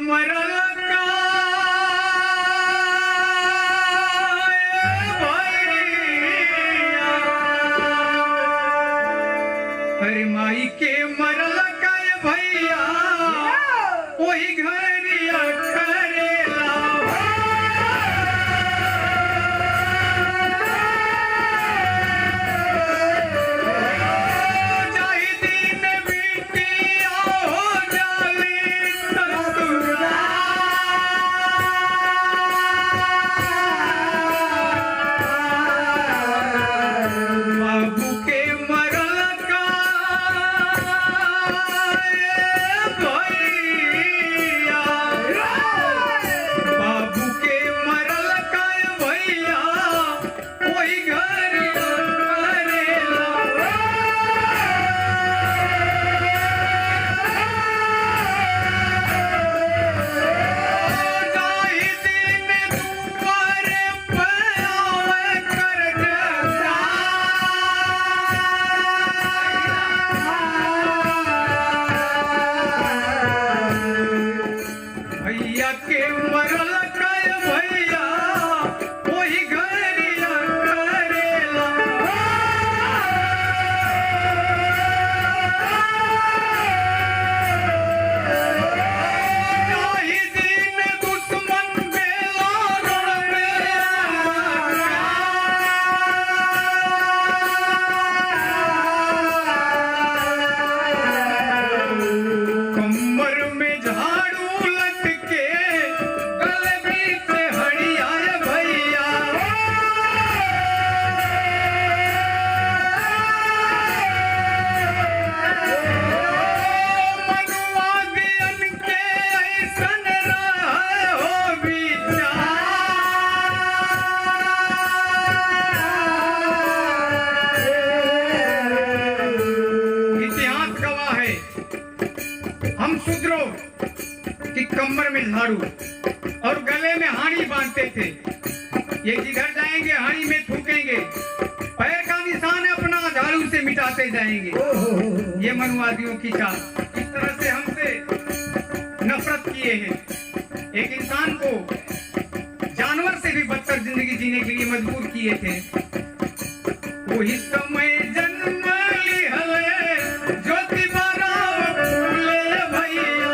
मरल का अरे माई के मरल का भैया वही घरिया करेला चाहे दिन बिटिया हो जाली ससुरा बाबू के मरल का भैया बाबू के मरल का भैया वही घर करेला जाहि दिन दुआरे पे आवे कर भैया के मरल कय भैया वही घरिया करेला जाहि दिन दुश्मन बेला रण कमर में झाड़ू लटके गले बीच हड़िया भैया मनुआ दियन के ऐसन रहे हो विचार इतिहास गवाह है हम शूद्रों कि कमर में झाड़ू और गले में हाड़ी बांधते थे ये जिधर जाएंगे हाड़ी में थूकेंगे पैर का निशान अपना झाड़ू से मिटाते जाएंगे ये मनुवादियों की चाल इस तरह से हमसे नफरत किए हैं एक इंसान को जानवर से भी बदतर जिंदगी जीने के लिए मजबूर किए थे वही समय जन्म लिहले ज्योतिबा राव फूले भैया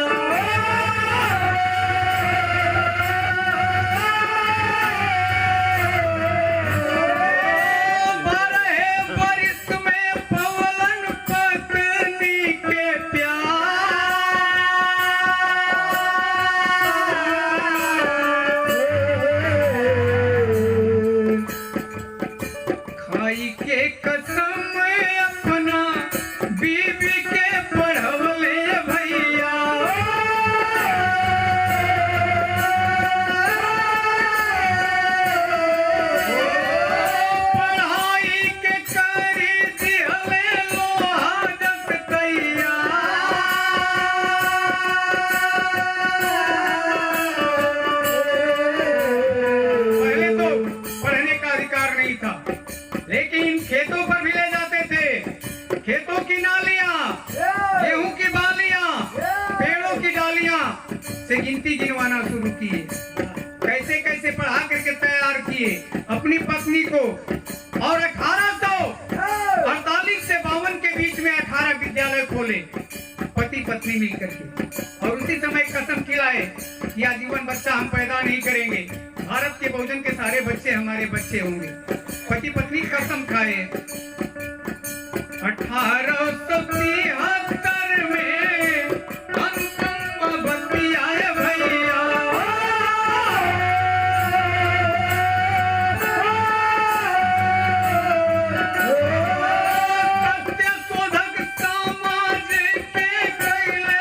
बारह बरिस में पवलन पत्नी के प्यार खाई के कसम अपना बीबी के पढ़वले भैया पढ़ाई के करी दिहले लोहा जस तैया पहले तो पढ़ने का अधिकार नहीं था लेकिन खेतों पर भी ले जाते थे खेतों की नालियां गेहूं की बालियां पेड़ों की डालियां से गिनती गिनवाना शुरू किए कैसे कैसे पढ़ा करके तैयार किए अपनी पत्नी को और 1848 से 52 के बीच में 18 विद्यालय खोले पति पत्नी मिलकर के और उसी समय कसम खिलाए कि आजीवन बच्चा हम पैदा नहीं करेंगे भारत के बहुजन के सारे बच्चे हमारे बच्चे होंगे पति पत्नी कसम खाए 1873 में अनुपम बतिया भैया सत्य शोधक समाज के कैले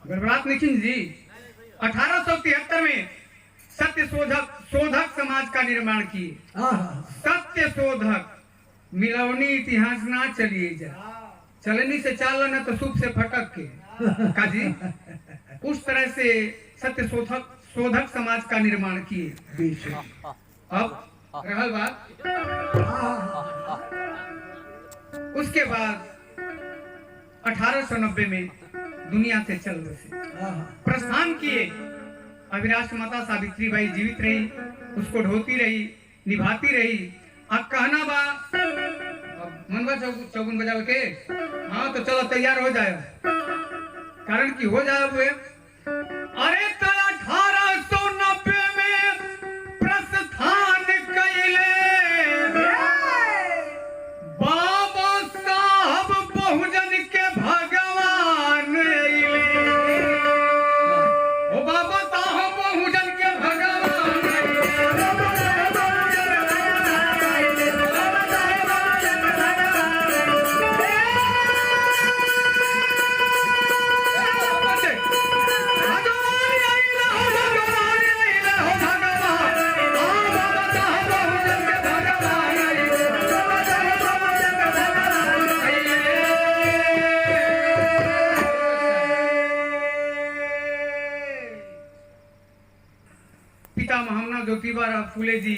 गड़बड़ात निखिल जी 1873 में सत्य शोधक समाज का निर्माण किए। सत्य शोधक मिलवनी इतिहास ना चलिए जा चलनी से चाल न तो सूप से फटक के काजी उस तरह से सत्य शोधक समाज का निर्माण किए। बेशक। अब रहल बात, उसके बाद 1890 में दुनिया से चल बसे, प्रस्थान किए। अविनाश माता सावित्री बाई जीवित रही, उसको ढोती रही, निभाती रही। अब कहना बा मनवा चौगुन बजाओ के, हाँ तो चलो तैयार हो जाए, कारण कि हो जाए हुए। अरे तो 1890 में प्रस्थान कैले बाबा साहब बहुजन के भगवान अइले। ओ बाबा साहब बहुजन के भगवान पिता महामना ज्योतिबा फूले जी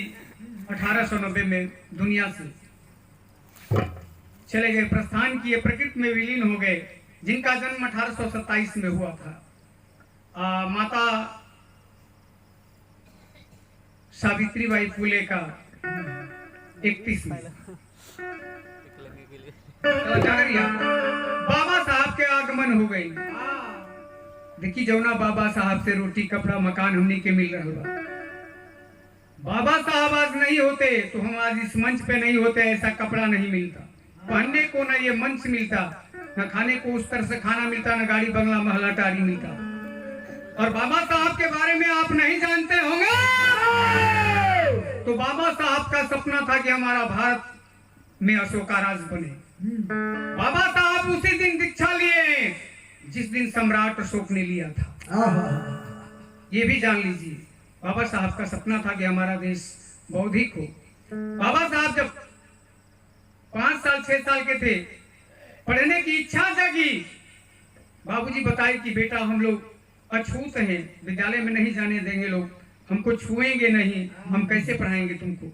1890 में दुनिया से चले गए, प्रस्थान किए, प्रकृति में विलीन हो गए। जिनका जन्म 1827 में हुआ था। माता सावित्रीबाई फूले का 31 में। बाबा साहब के आगमन हो गई। देखी जौना बाबा साहब से रोटी कपड़ा मकान हमने के मिल रहा बा। बाबा साहब आज नहीं होते तो हम आज इस मंच पे नहीं होते, ऐसा कपड़ा नहीं मिलता पहनने को, ना ये मंच मिलता, न खाने को उस तरह से खाना मिलता, न गाड़ी बंगला महला टारी मिलता। और बाबा साहब के बारे में आप नहीं जानते होंगे, तो बाबा साहब का सपना था कि हमारा भारत में अशोका राज बने। बाबा साहब उसी दिन दीक्षा लिए जिस दिन सम्राट अशोक ने लिया था। ये भी जान लीजिए, बाबा साहब का सपना था कि हमारा देश बौद्धिक हो। बाबा साहब जब 5 साल 6 साल के थे, पढ़ने की इच्छा जगी। बाबूजी बताए कि बेटा हम लोग अछूत हैं, विद्यालय में नहीं जाने देंगे लोग, हमको छुएंगे नहीं, हम कैसे पढ़ाएंगे तुमको।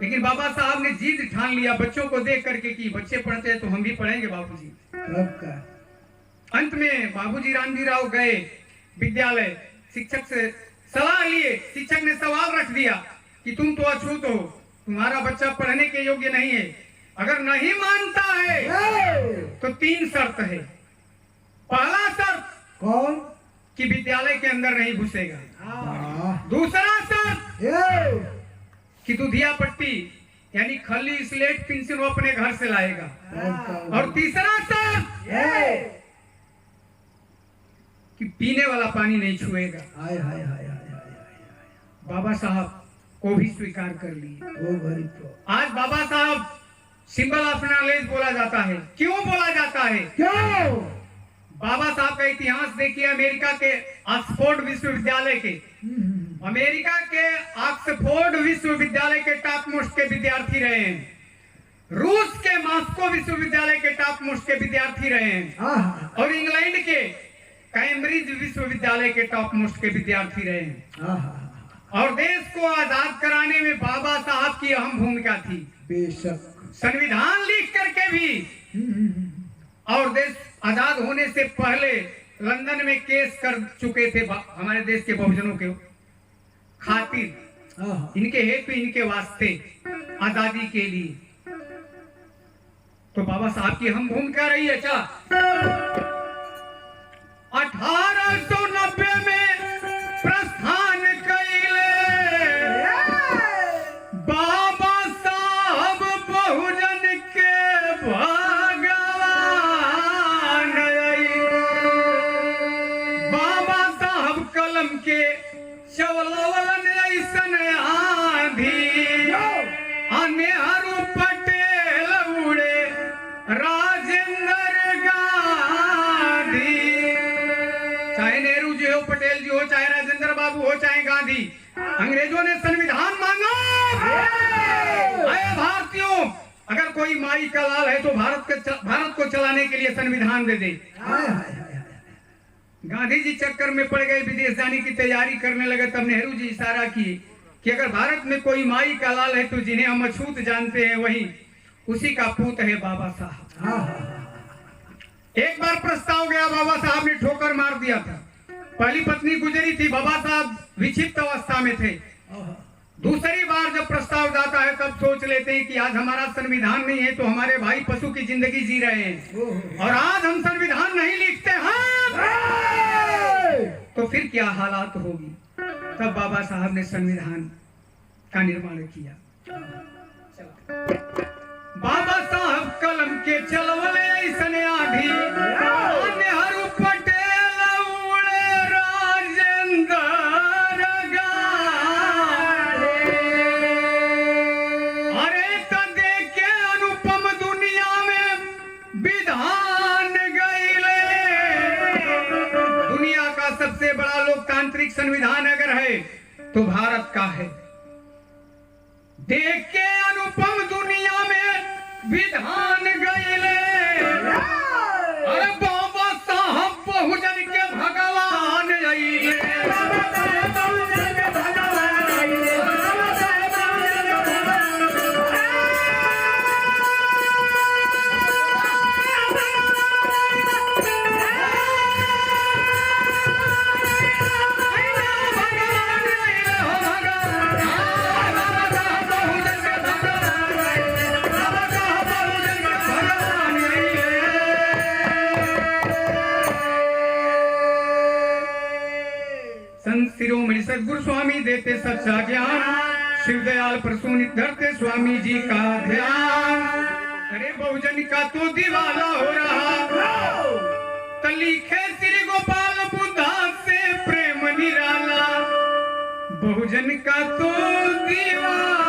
लेकिन बाबा साहब ने जिद ठान लिया बच्चों को देख करके कि बच्चे पढ़ते हैं तो हम भी पढ़ेंगे बाबूजी। अंत में बाबूजी रामजी राव गए विद्यालय, शिक्षक से सलाह लिए। शिक्षक ने सवाल रख दिया कि तुम तो अछूत हो, तुम्हारा बच्चा पढ़ने के योग्य नहीं है। अगर नहीं मानता है तो 3 शर्त है। पहला शर्त कौन? कि विद्यालय के अंदर नहीं घुसेगा। दूसरा शर्त कि दुधिया पट्टी यानी खली स्लेट पेंसिल वो अपने घर से लाएगा। और तीसरा शर्त कि पीने वाला पानी नहीं छुएगा। हाय हाय हाय हाय। बाबा साहब को भी स्वीकार कर लिए। आज बाबा साहब सिंबल ऑफ नॉलेज बोला जाता है। क्यों बोला जाता है? क्यों? बाबा साहब का इतिहास देखिए। अमेरिका के ऑक्सफोर्ड विश्वविद्यालय के टॉप मोस्ट के विद्यार्थी रहे हैं। रूस के मॉस्को विश्वविद्यालय के टॉप मोस्ट के विद्यार्थी रहे हैं। और इंग्लैंड के कैम्ब्रिज विश्वविद्यालय के टॉप मोस्ट के विद्यार्थी रहे हैं। और देश को आजाद कराने में बाबा साहब की अहम भूमिका थी। बेशक। संविधान लिख करके भी, और देश आजाद होने से पहले लंदन में केस कर चुके थे हमारे देश के बहुजनों के खातिर, इनके हेतु, इनके वास्ते, आजादी के लिए। तो बाबा साहब की अहम भूमिका रही है। क्या 1890 में प्रस्थान कैले बाबा साहब बहुजन के भगवान। बाबा साहब कलम के चवलवन ऐसन आंधी, नेहरू पटेल उड़े राजेंद्र गांधी। चाहे नेहरू जी हो, पटेल जी हो, चाहे राजेंद्र बाबू हो, चाहे गांधी, अंग्रेजों ने संविधान मांगा। अरे भारतीयों, अगर कोई माई का लाल है तो भारत को चलाने के लिए संविधान दे दे। गांधी जी चक्कर में पड़ गए, विदेश जाने की तैयारी करने लगे। तब नेहरू जी इशारा किए कि अगर भारत में कोई माई का लाल है तो जिन्हें हम अछूत जानते हैं वही उसी का पूत है बाबा साहब। हाँ हाँ एक बार प्रस्ताव गया, बाबा साहब ने ठोकर मार दिया था। पहली पत्नी गुजरी थी, बाबा साहब विक्षिप्त अवस्था में थे। हाँ। दूसरी बार जब प्रस्ताव जाता है तब सोच लेते हैं कि आज हमारा संविधान नहीं है तो हमारे भाई पशु की जिंदगी जी रहे हैं और आज हम संविधान नहीं लिखते हैं तो फिर क्या हालात होगी। तब बाबा साहब ने संविधान का निर्माण किया। बाबा साहब कलम के चलवले ऐसने आधी नेहरू पटेल उड़े राजेंद्र गाड़े। अरे तदे के अनुपम दुनिया में विधान गईले। दुनिया का सबसे बड़ा लोकतांत्रिक संविधान अगर है तो भारत का है। देख के अनुपम दुनिया में विधान गईले। अरे बाबा साहब बहुजन के भगवान आइले। शिरोमणि सदगुरु स्वामी देते सच्चा ज्ञान, शिव दयाल प्रसूनित धरते स्वामी जी का ध्यान। अरे बहुजन का तो दीवाना हो रहा, तलीखे श्री गोपाल बुद्धा से प्रेम निराला। बहुजन का तो दीवाना